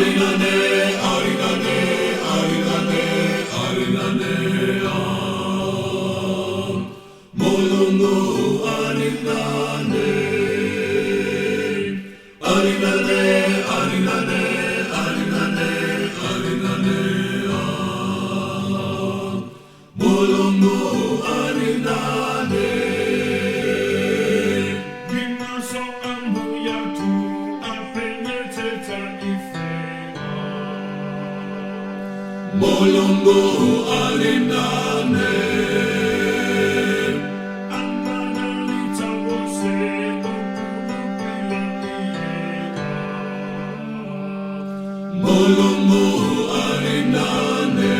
arinane, arinane, arinane, arinane, Mulungu arinane, arinane, arinane, arinane, arinane, Mulungu arinane. Minaso ambuya tu apenye teta ife. Mulungu arinane. Ananalita wose okulupila iye. Mulungu arinane.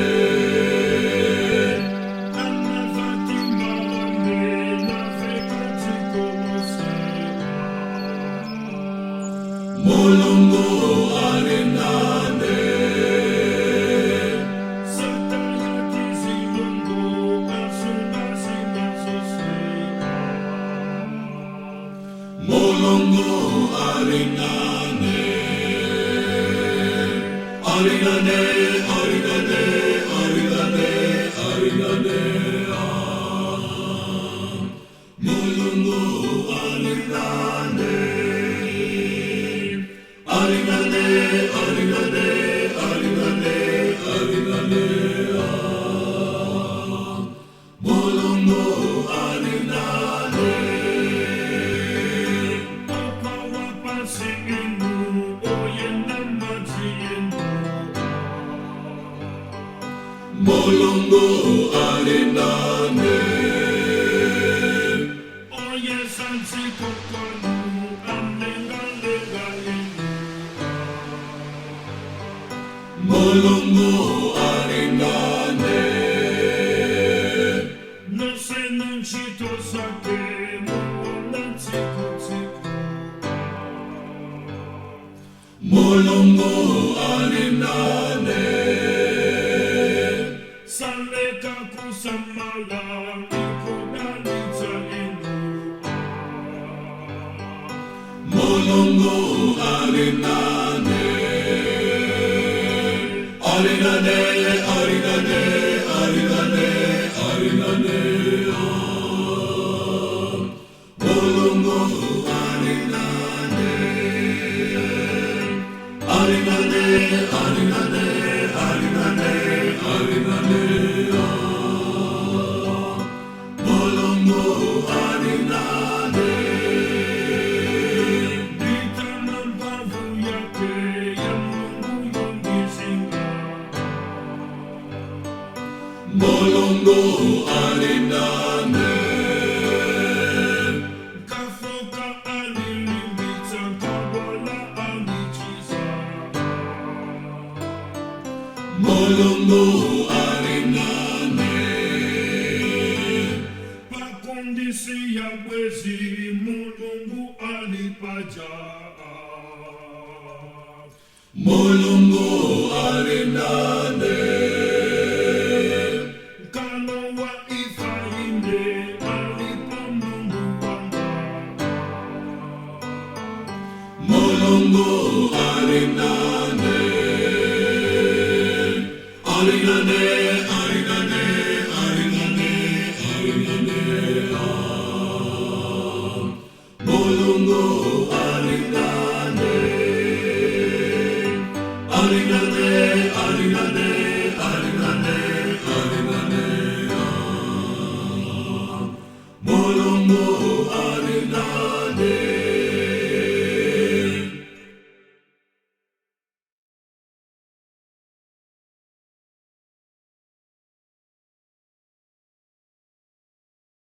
Mulungu arinane. Satayati zilungu asuna sinasose. Mulungu arinane. Arinane, arinane, arinane, arinane, Mulungu arinane. Arinane, arinane, arinane, arinane, Mulungu arinane. Papa wapa singenu oyena majienu. Mulungu arinane. Oye sansi kokonu amenga lega inu. Mulungu arinane. No se non ci to sake muona tiku tiku. Mulungu arinane. Saleka kusamala ikunalita inu. Mulungu arinane. Arinane, arinane, arinane, arinane, Mulungu arinane. Arinane, arinane, arinane, arinane, Mulungu arinane. Dita nambavu yake ya Mungu yongizinga. Mulungu arinane. Kafoka alilimbita kabala alichiza. Mulungu arinane. Pakondisi ya wezi Mulungu alipaja. Mulungu arinane. Kano wa ifainde alipo Mungu wanga. Mulungu arinane. Arinane, arinane, arinane, arinane, Mulungu arinane. Arinane, arinane, arinane, arinane, Mulungu arinane.